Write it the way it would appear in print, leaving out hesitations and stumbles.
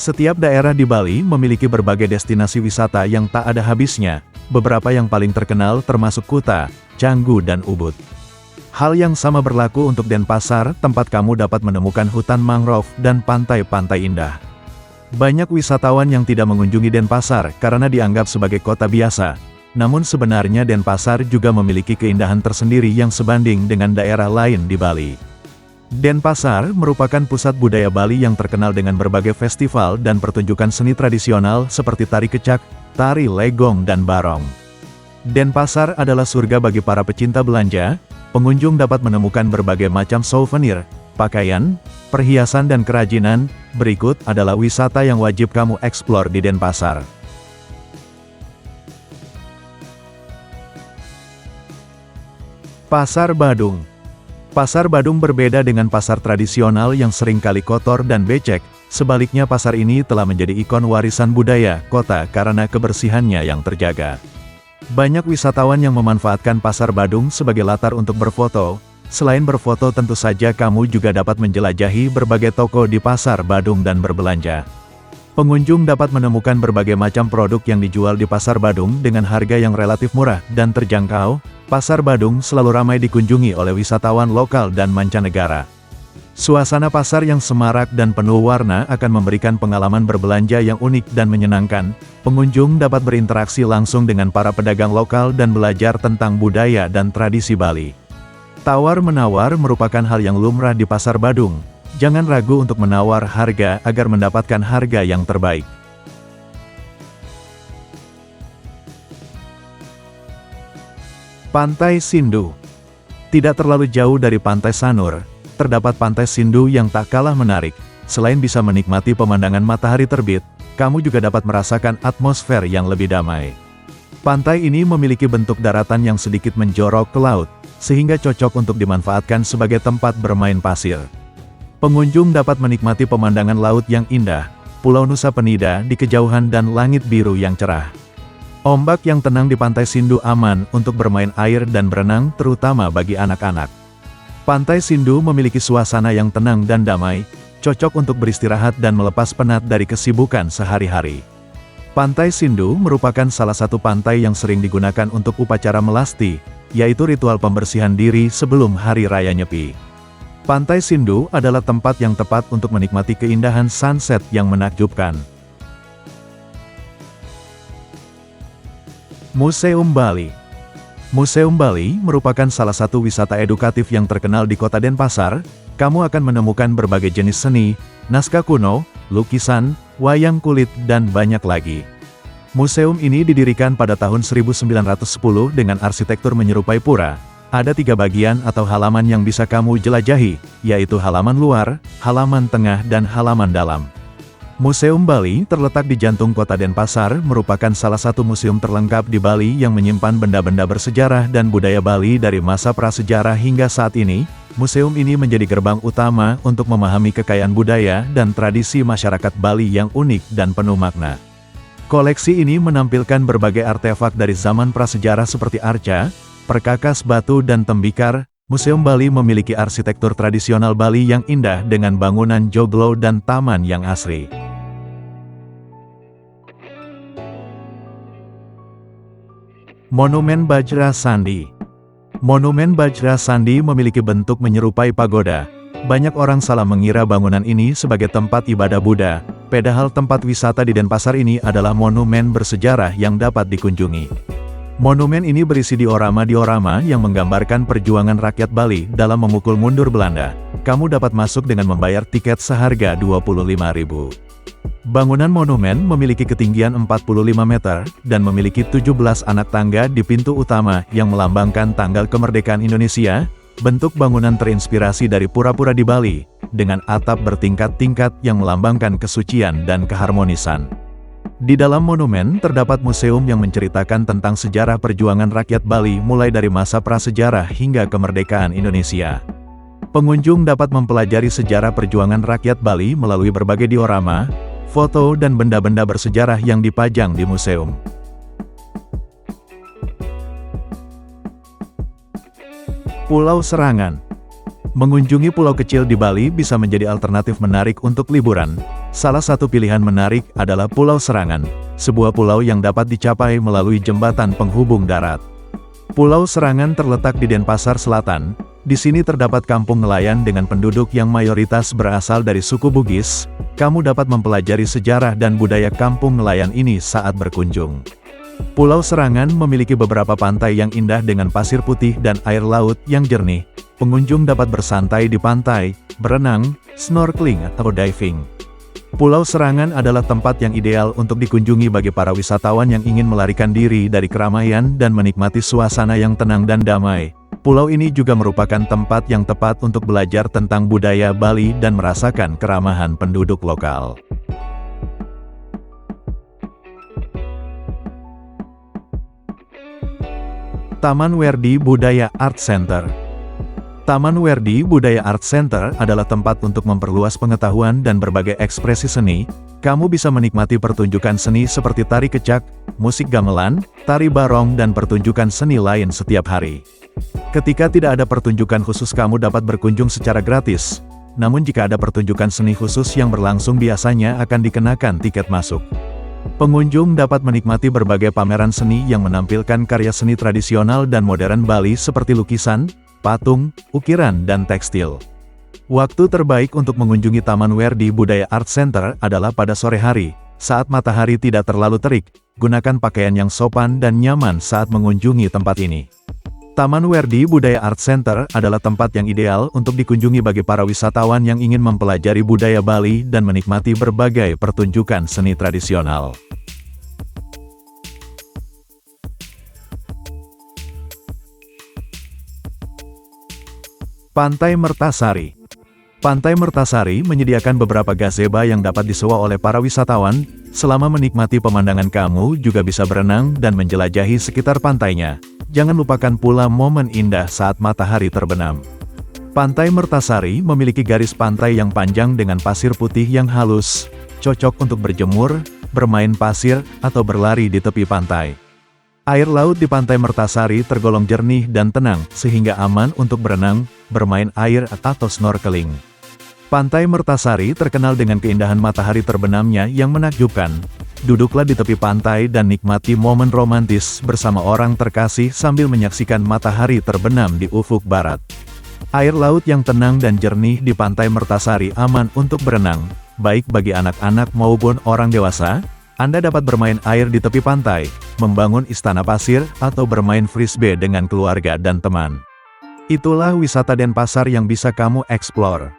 Setiap daerah di Bali memiliki berbagai destinasi wisata yang tak ada habisnya, beberapa yang paling terkenal termasuk Kuta, Canggu dan Ubud. Hal yang sama berlaku untuk Denpasar, tempat kamu dapat menemukan hutan mangrove dan pantai-pantai indah. Banyak wisatawan yang tidak mengunjungi Denpasar karena dianggap sebagai kota biasa, namun sebenarnya Denpasar juga memiliki keindahan tersendiri yang sebanding dengan daerah lain di Bali. Denpasar merupakan pusat budaya Bali yang terkenal dengan berbagai festival dan pertunjukan seni tradisional seperti tari kecak, tari legong dan barong. Denpasar adalah surga bagi para pecinta belanja. Pengunjung dapat menemukan berbagai macam souvenir, pakaian, perhiasan dan kerajinan. Berikut adalah wisata yang wajib kamu eksplor di Denpasar. Pasar Badung. Pasar Badung berbeda dengan pasar tradisional yang seringkali kotor dan becek, sebaliknya pasar ini telah menjadi ikon warisan budaya kota karena kebersihannya yang terjaga. Banyak wisatawan yang memanfaatkan Pasar Badung sebagai latar untuk berfoto. Selain berfoto tentu saja kamu juga dapat menjelajahi berbagai toko di Pasar Badung dan berbelanja. Pengunjung dapat menemukan berbagai macam produk yang dijual di Pasar Badung dengan harga yang relatif murah dan terjangkau. Pasar Badung selalu ramai dikunjungi oleh wisatawan lokal dan mancanegara. Suasana pasar yang semarak dan penuh warna akan memberikan pengalaman berbelanja yang unik dan menyenangkan. Pengunjung dapat berinteraksi langsung dengan para pedagang lokal dan belajar tentang budaya dan tradisi Bali. Tawar-menawar merupakan hal yang lumrah di Pasar Badung. Jangan ragu untuk menawar harga agar mendapatkan harga yang terbaik. Pantai Sindu. Tidak terlalu jauh dari Pantai Sanur, terdapat Pantai Sindu yang tak kalah menarik. Selain bisa menikmati pemandangan matahari terbit, kamu juga dapat merasakan atmosfer yang lebih damai. Pantai ini memiliki bentuk daratan yang sedikit menjorok ke laut, sehingga cocok untuk dimanfaatkan sebagai tempat bermain pasir. Pengunjung dapat menikmati pemandangan laut yang indah, Pulau Nusa Penida di kejauhan dan langit biru yang cerah. Ombak yang tenang di Pantai Sindu aman untuk bermain air dan berenang, terutama bagi anak-anak. Pantai Sindu memiliki suasana yang tenang dan damai, cocok untuk beristirahat dan melepas penat dari kesibukan sehari-hari. Pantai Sindu merupakan salah satu pantai yang sering digunakan untuk upacara melasti, yaitu ritual pembersihan diri sebelum Hari Raya Nyepi. Pantai Sindu adalah tempat yang tepat untuk menikmati keindahan sunset yang menakjubkan. Museum Bali. Museum Bali merupakan salah satu wisata edukatif yang terkenal di kota Denpasar. Kamu akan menemukan berbagai jenis seni, naskah kuno, lukisan, wayang kulit, dan banyak lagi. Museum ini didirikan pada tahun 1910 dengan arsitektur menyerupai pura. Ada 3 bagian atau halaman yang bisa kamu jelajahi, yaitu halaman luar, halaman tengah, dan halaman dalam. Museum Bali terletak di jantung kota Denpasar, merupakan salah satu museum terlengkap di Bali yang menyimpan benda-benda bersejarah dan budaya Bali dari masa prasejarah hingga saat ini. Museum ini menjadi gerbang utama untuk memahami kekayaan budaya dan tradisi masyarakat Bali yang unik dan penuh makna. Koleksi ini menampilkan berbagai artefak dari zaman prasejarah seperti arca, perkakas batu dan tembikar. Museum Bali memiliki arsitektur tradisional Bali yang indah dengan bangunan joglo dan taman yang asri. Monumen Bajra Sandi. Monumen Bajra Sandi memiliki bentuk menyerupai pagoda. Banyak orang salah mengira bangunan ini sebagai tempat ibadah Buddha, padahal tempat wisata di Denpasar ini adalah monumen bersejarah yang dapat dikunjungi. Monumen ini berisi diorama-diorama yang menggambarkan perjuangan rakyat Bali dalam memukul mundur Belanda. Kamu dapat masuk dengan membayar tiket seharga Rp25.000. Bangunan monumen memiliki ketinggian 45 meter, dan memiliki 17 anak tangga di pintu utama yang melambangkan tanggal kemerdekaan Indonesia. Bentuk bangunan terinspirasi dari pura-pura di Bali, dengan atap bertingkat-tingkat yang melambangkan kesucian dan keharmonisan. Di dalam monumen terdapat museum yang menceritakan tentang sejarah perjuangan rakyat Bali mulai dari masa prasejarah hingga kemerdekaan Indonesia. Pengunjung dapat mempelajari sejarah perjuangan rakyat Bali melalui berbagai diorama, foto dan benda-benda bersejarah yang dipajang di museum. Pulau Serangan. Mengunjungi pulau kecil di Bali bisa menjadi alternatif menarik untuk liburan. Salah satu pilihan menarik adalah Pulau Serangan, sebuah pulau yang dapat dicapai melalui jembatan penghubung darat. Pulau Serangan terletak di Denpasar Selatan. Di sini terdapat kampung nelayan dengan penduduk yang mayoritas berasal dari suku Bugis. Kamu dapat mempelajari sejarah dan budaya kampung nelayan ini saat berkunjung. Pulau Serangan memiliki beberapa pantai yang indah dengan pasir putih dan air laut yang jernih. Pengunjung dapat bersantai di pantai, berenang, snorkeling atau diving. Pulau Serangan adalah tempat yang ideal untuk dikunjungi bagi para wisatawan yang ingin melarikan diri dari keramaian dan menikmati suasana yang tenang dan damai. Pulau ini juga merupakan tempat yang tepat untuk belajar tentang budaya Bali dan merasakan keramahan penduduk lokal. Taman Werdi Budaya Art Center. Taman Werdi Budaya Art Center adalah tempat untuk memperluas pengetahuan dan berbagai ekspresi seni. Kamu bisa menikmati pertunjukan seni seperti tari kecak, musik gamelan, tari barong dan pertunjukan seni lain setiap hari. Ketika tidak ada pertunjukan khusus kamu dapat berkunjung secara gratis. Namun jika ada pertunjukan seni khusus yang berlangsung biasanya akan dikenakan tiket masuk. Pengunjung dapat menikmati berbagai pameran seni yang menampilkan karya seni tradisional dan modern Bali seperti lukisan, patung, ukiran, dan tekstil. Waktu terbaik untuk mengunjungi Taman Werdi Budaya Art Center adalah pada sore hari, saat matahari tidak terlalu terik. Gunakan pakaian yang sopan dan nyaman saat mengunjungi tempat ini. Taman Werdi Budaya Art Center adalah tempat yang ideal untuk dikunjungi bagi para wisatawan yang ingin mempelajari budaya Bali dan menikmati berbagai pertunjukan seni tradisional. Pantai Mertasari. Pantai Mertasari menyediakan beberapa gazebo yang dapat disewa oleh para wisatawan. Selama menikmati pemandangan kamu juga bisa berenang dan menjelajahi sekitar pantainya. Jangan lupakan pula momen indah saat matahari terbenam. Pantai Mertasari memiliki garis pantai yang panjang dengan pasir putih yang halus, cocok untuk berjemur, bermain pasir, atau berlari di tepi pantai. Air laut di Pantai Mertasari tergolong jernih dan tenang, sehingga aman untuk berenang, bermain air, atau snorkeling. Pantai Mertasari terkenal dengan keindahan matahari terbenamnya yang menakjubkan. Duduklah di tepi pantai dan nikmati momen romantis bersama orang terkasih sambil menyaksikan matahari terbenam di ufuk barat. Air laut yang tenang dan jernih di Pantai Mertasari aman untuk berenang, baik bagi anak-anak maupun orang dewasa. Anda dapat bermain air di tepi pantai, membangun istana pasir, atau bermain frisbee dengan keluarga dan teman. Itulah wisata Denpasar yang bisa kamu eksplor.